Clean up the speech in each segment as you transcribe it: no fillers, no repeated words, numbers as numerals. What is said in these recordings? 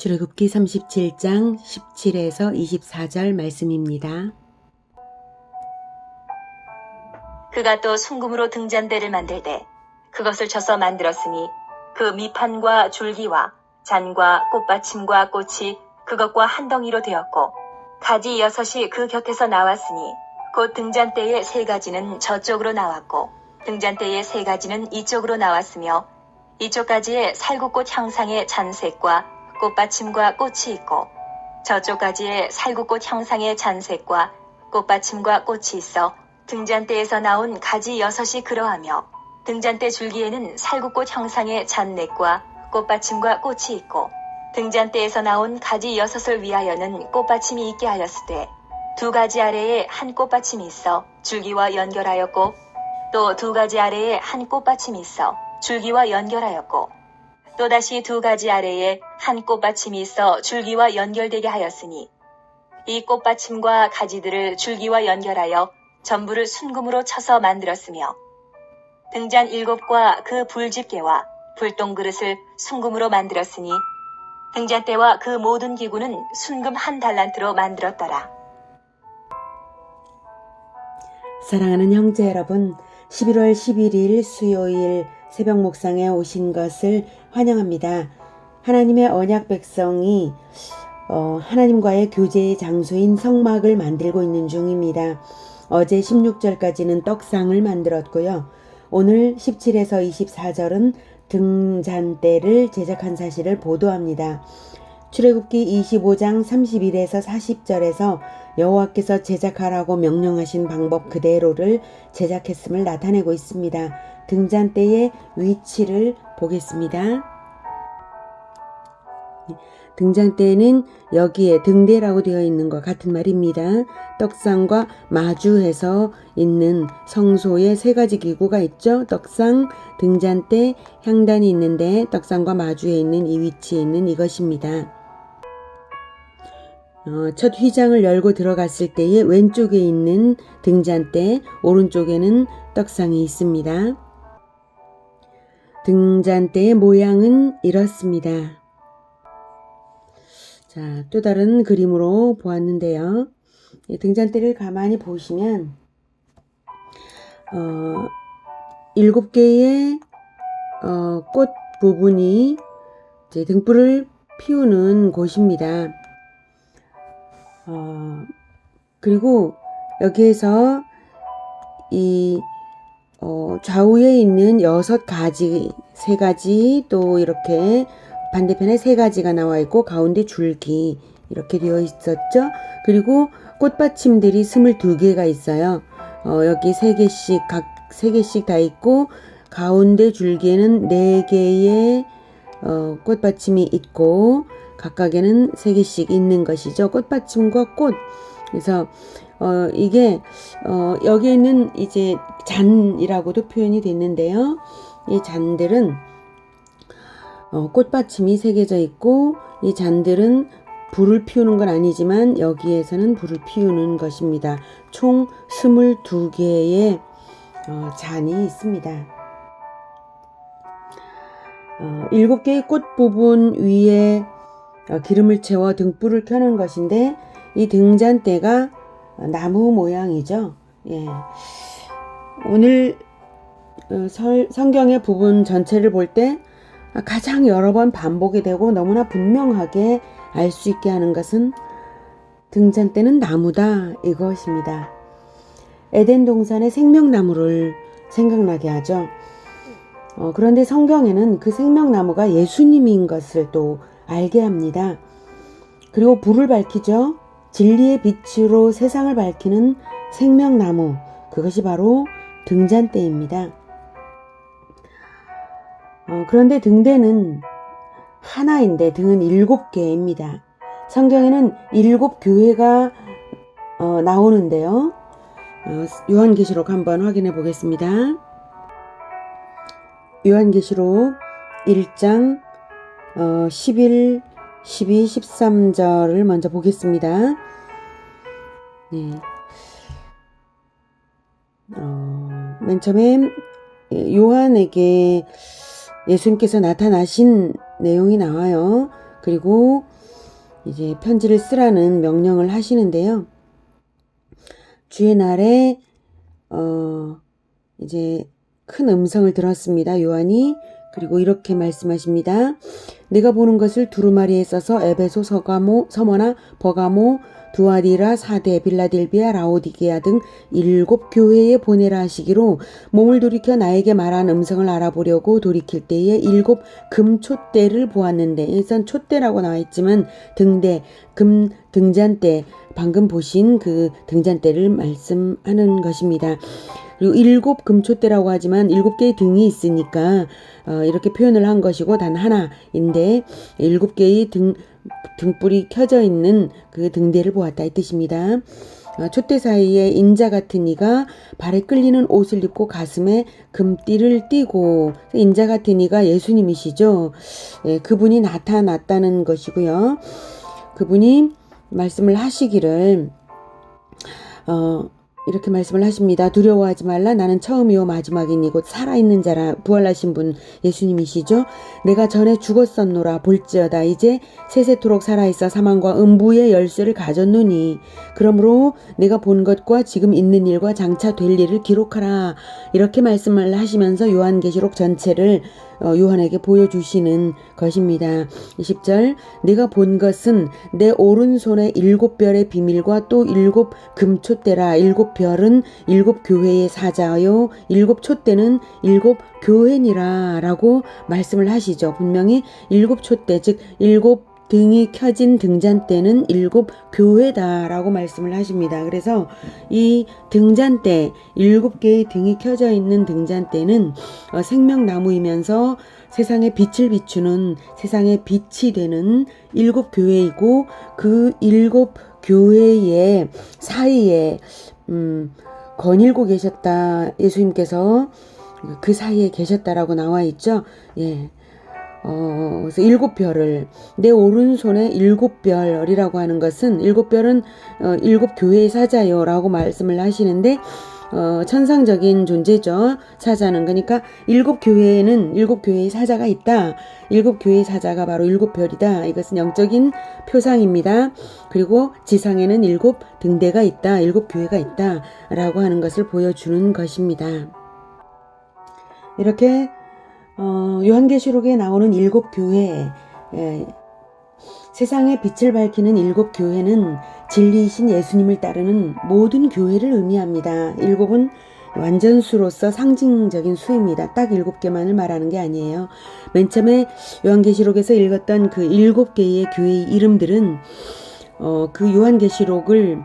출애굽기 37장 17에서 24절 말씀입니다. 그가 또 순금으로 등잔대를 만들되 그것을 쳐서 만들었으니 그 밑판과 줄기와 잔과 꽃받침과 꽃이 그것과 한 덩이로 되었고 가지 6이 그 곁에서 나왔으니 곧 등잔대의 3가지는 저쪽으로 나왔고 등잔대의 3가지는 이쪽으로 나왔으며 이쪽 가지에 살구꽃 형상의 잔색과 꽃받침과 꽃이 있고 저쪽 가지에 살구꽃 형상의 잔색과 꽃받침과 꽃이 있어 등잔대에서 나온 가지 6이 그러하며 등잔대 줄기에는 살구꽃 형상의 잔넥과 꽃받침과 꽃이 있고 등잔대에서 나온 가지 6을 위하여는 꽃받침이 있게 하였으되 2가지 아래에 한 꽃받침이 있어 줄기와 연결하였고 또 2가지 아래에 한 꽃받침이 있어 줄기와 연결하였고 또다시 2가지 아래에 한 꽃받침이 있어 줄기와 연결되게 하였으니 이 꽃받침과 가지들을 줄기와 연결하여 전부를 순금으로 쳐서 만들었으며 등잔 7과 그 불집게와 불똥 그릇을 순금으로 만들었으니 등잔대와 그 모든 기구는 순금 1달란트로 만들었더라. 사랑하는 형제 여러분, 11월 11일 수요일 새벽 묵상에 오신 것을 환영합니다. 하나님의 언약 백성이 하나님과의 교제의 장소인 성막을 만들고 있는 중입니다. 어제 16절까지는 떡상을 만들었고요. 오늘 17에서 24절은 등잔대를 제작한 사실을 보도합니다. 출애굽기 25장 31에서 40절에서 여호와께서 제작하라고 명령하신 방법 그대로를 제작했음을 나타내고 있습니다. 등잔대의 위치를 보겠습니다. 등잔대에는 여기에 등대라고 되어 있는 것 같은 말입니다. 떡상과 마주해서 있는 성소에 3가지 기구가 있죠. 떡상, 등잔대, 향단이 있는데 떡상과 마주해 있는 이 위치에 있는 이것입니다. 첫 휘장을 열고 들어갔을 때에 왼쪽에 있는 등잔대, 오른쪽에는 떡상이 있습니다. 등잔대의 모양은 이렇습니다. 자, 또 다른 그림으로 보았는데요. 등잔대를 가만히 보시면 7개의 꽃 부분이 이제 등불을 피우는 곳입니다. 그리고 여기에서 이 좌우에 있는 6가지, 3가지, 또 이렇게 반대편에 3가지가 나와 있고 가운데 줄기 이렇게 되어 있었죠. 그리고 꽃받침들이 22개가 있어요. 여기 3개씩 각 3개씩 다 있고 가운데 줄기에는 4개의 꽃받침이 있고 각각에는 3개씩 있는 것이죠. 꽃받침과 꽃. 그래서 이게 여기에 있는 이제 잔이라고도 표현이 됐는데요. 이 잔들은 꽃받침이 새겨져 있고 이 잔들은 불을 피우는 건 아니지만 여기에서는 불을 피우는 것입니다. 총 22개의 잔이 있습니다. 7개의 꽃 부분 위에 기름을 채워 등불을 켜는 것인데 이 등잔대가 나무 모양이죠. 예. 오늘 성경의 부분 전체를 볼 때 가장 여러 번 반복이 되고 너무나 분명하게 알 수 있게 하는 것은 등잔대는 나무다 이것입니다. 에덴 동산의 생명나무를 생각나게 하죠. 그런데 성경에는 그 생명나무가 예수님인 것을 또 알게 합니다. 그리고 불을 밝히죠. 진리의 빛으로 세상을 밝히는 생명나무, 그것이 바로 등잔대입니다. 그런데 등대는 하나인데 등은 7개입니다. 성경에는 7교회가 나오는데요. 요한계시록 한번 확인해 보겠습니다. 요한계시록 1장 11, 12, 13절을 먼저 보겠습니다. 네. 맨 처음에 요한에게 예수님께서 나타나신 내용이 나와요. 그리고 이제 편지를 쓰라는 명령을 하시는데요. 주의 날에 이제 큰 음성을 들었습니다. 요한이. 그리고 이렇게 말씀하십니다. 내가 보는 것을 두루마리에 써서 에베소, 서머나, 버가모, 두아디라, 사데, 빌라델비아, 라오디게아 등 7 교회에 보내라 하시기로 몸을 돌이켜 나에게 말한 음성을 알아보려고 돌이킬 때에 7 금촛대를 보았는데, 일선 촛대라고 나와 있지만 등잔대, 방금 보신 그 등잔대를 말씀하는 것입니다. 그리고 7 금촛대라고 하지만 7개의 등이 있으니까 이렇게 표현을 한 것이고 단 하나인데 7개의 등불이 켜져 있는 그 등대를 보았다 이 뜻입니다. 촛대 사이에 인자 같은 이가 발에 끌리는 옷을 입고 가슴에 금띠를 띠고, 인자 같은 이가 예수님이시죠. 예, 그분이 나타났다는 것이고요. 그분이 말씀을 하시기를 이렇게 말씀을 하십니다. 두려워하지 말라. 나는 처음이요 마지막이니 곧 살아있는 자라. 부활하신 분 예수님이시죠. 내가 전에 죽었었노라. 볼지어다 이제 세세토록 살아있어 사망과 음부의 열쇠를 가졌노니 그러므로 내가 본 것과 지금 있는 일과 장차 될 일을 기록하라. 이렇게 말씀을 하시면서 요한계시록 전체를 요한에게 보여주시는 것입니다. 20절 내가 본 것은 내 오른손에 7별의 비밀과 또 7 금촛대라. 7 별은 7 교회의 사자요 7 촛대는 7 교회니라 라고 말씀을 하시죠. 분명히 7 촛대 즉 7 등이 켜진 등잔대는 7 교회다 라고 말씀을 하십니다. 그래서 이 등잔대 7개의 등이 켜져 있는 등잔대는 생명나무이면서 세상에 빛을 비추는 세상의 빛이 되는 7 교회이고 그 7 교회의 사이에 거닐고 계셨다. 예수님께서 그 사이에 계셨다라고 나와 있죠. 예. 그래서 7별을 내 오른손에 7별이라고 하는 것은 7별은 7 교회의 사자요라고 말씀을 하시는데 천상적인 존재죠. 사자는. 그러니까 7 교회에는 7 교회의 사자가 있다. 7 교회의 사자가 바로 7별이다. 이것은 영적인 표상입니다. 그리고 지상에는 7 등대가 있다. 7 교회가 있다. 라고 하는 것을 보여주는 것입니다. 이렇게 요한계시록에 나오는 7 교회, 세상에 빛을 밝히는 7 교회는 진리이신 예수님을 따르는 모든 교회를 의미합니다. 7은 완전수로서 상징적인 수입니다. 딱 7개만을 말하는 게 아니에요. 맨 처음에 요한계시록에서 읽었던 그 7개의 교회의 이름들은 그 요한계시록을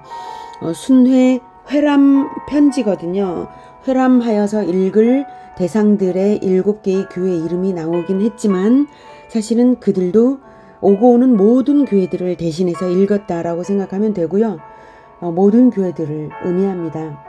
순회 회람 편지거든요. 회람하여서 읽을 대상들의 7개의 교회 이름이 나오긴 했지만 사실은 그들도 오고 오는 모든 교회들을 대신해서 읽었다라고 생각하면 되고요. 모든 교회들을 의미합니다.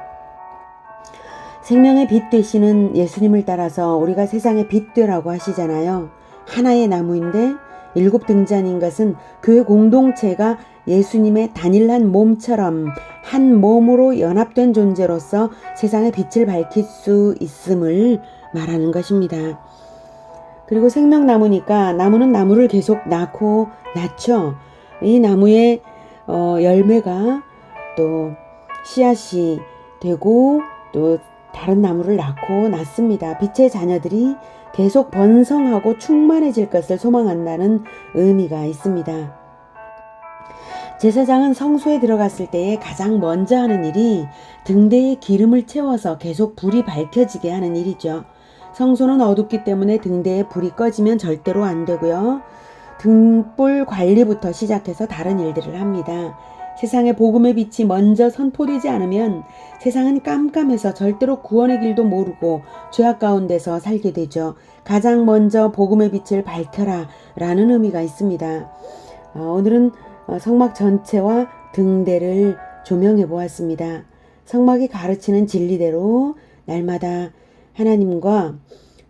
생명의 빛 되시는 예수님을 따라서 우리가 세상의 빛 되라고 하시잖아요. 하나의 나무인데 7 등잔인 것은 교회 공동체가 예수님의 단일한 몸처럼 한 몸으로 연합된 존재로서 세상의 빛을 밝힐 수 있음을 말하는 것입니다. 그리고 생명나무니까 나무는 나무를 계속 낳고 낳죠. 이 나무의 열매가 또 씨앗이 되고 또 다른 나무를 낳고 낳습니다. 빛의 자녀들이 계속 번성하고 충만해질 것을 소망한다는 의미가 있습니다. 제사장은 성소에 들어갔을 때에 가장 먼저 하는 일이 등대에 기름을 채워서 계속 불이 밝혀지게 하는 일이죠. 성소는 어둡기 때문에 등대에 불이 꺼지면 절대로 안 되고요. 등불 관리부터 시작해서 다른 일들을 합니다. 세상에 복음의 빛이 먼저 선포되지 않으면 세상은 깜깜해서 절대로 구원의 길도 모르고 죄악 가운데서 살게 되죠. 가장 먼저 복음의 빛을 밝혀라 라는 의미가 있습니다. 오늘은 성막 전체와 등대를 조명해 보았습니다. 성막이 가르치는 진리대로 날마다 하나님과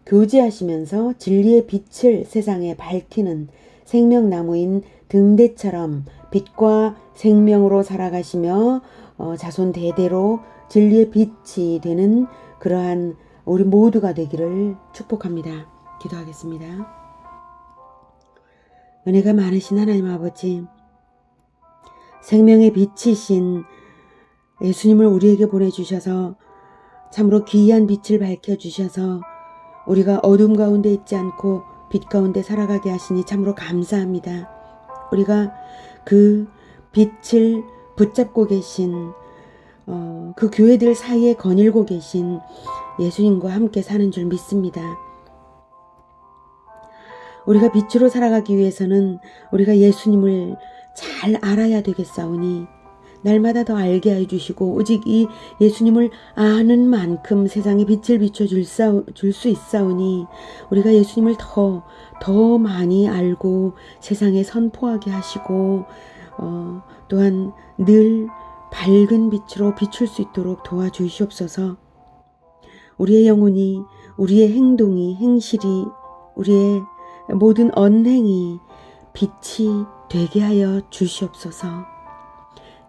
교제하시면서 진리의 빛을 세상에 밝히는 생명나무인 등대처럼 빛과 생명으로 살아가시며 자손 대대로 진리의 빛이 되는 그러한 우리 모두가 되기를 축복합니다. 기도하겠습니다. 은혜가 많으신 하나님 아버지, 생명의 빛이신 예수님을 우리에게 보내주셔서 참으로 귀한 빛을 밝혀주셔서 우리가 어둠 가운데 있지 않고 빛 가운데 살아가게 하시니 참으로 감사합니다. 우리가 그 빛을 붙잡고 계신 그 교회들 사이에 거닐고 계신 예수님과 함께 사는 줄 믿습니다. 우리가 빛으로 살아가기 위해서는 우리가 예수님을 잘 알아야 되겠사오니 날마다 더 알게 해주시고 오직 이 예수님을 아는 만큼 세상에 빛을 비춰줄 수 있사오니 우리가 예수님을 더 많이 알고 세상에 선포하게 하시고 또한 늘 밝은 빛으로 비출 수 있도록 도와주시옵소서. 우리의 영혼이, 우리의 행동이, 행실이, 우리의 모든 언행이 빛이 되게 하여 주시옵소서.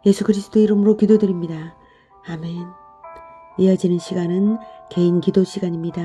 예수 그리스도의 이름으로 기도드립니다. 아멘. 이어지는 시간은 개인 기도 시간입니다.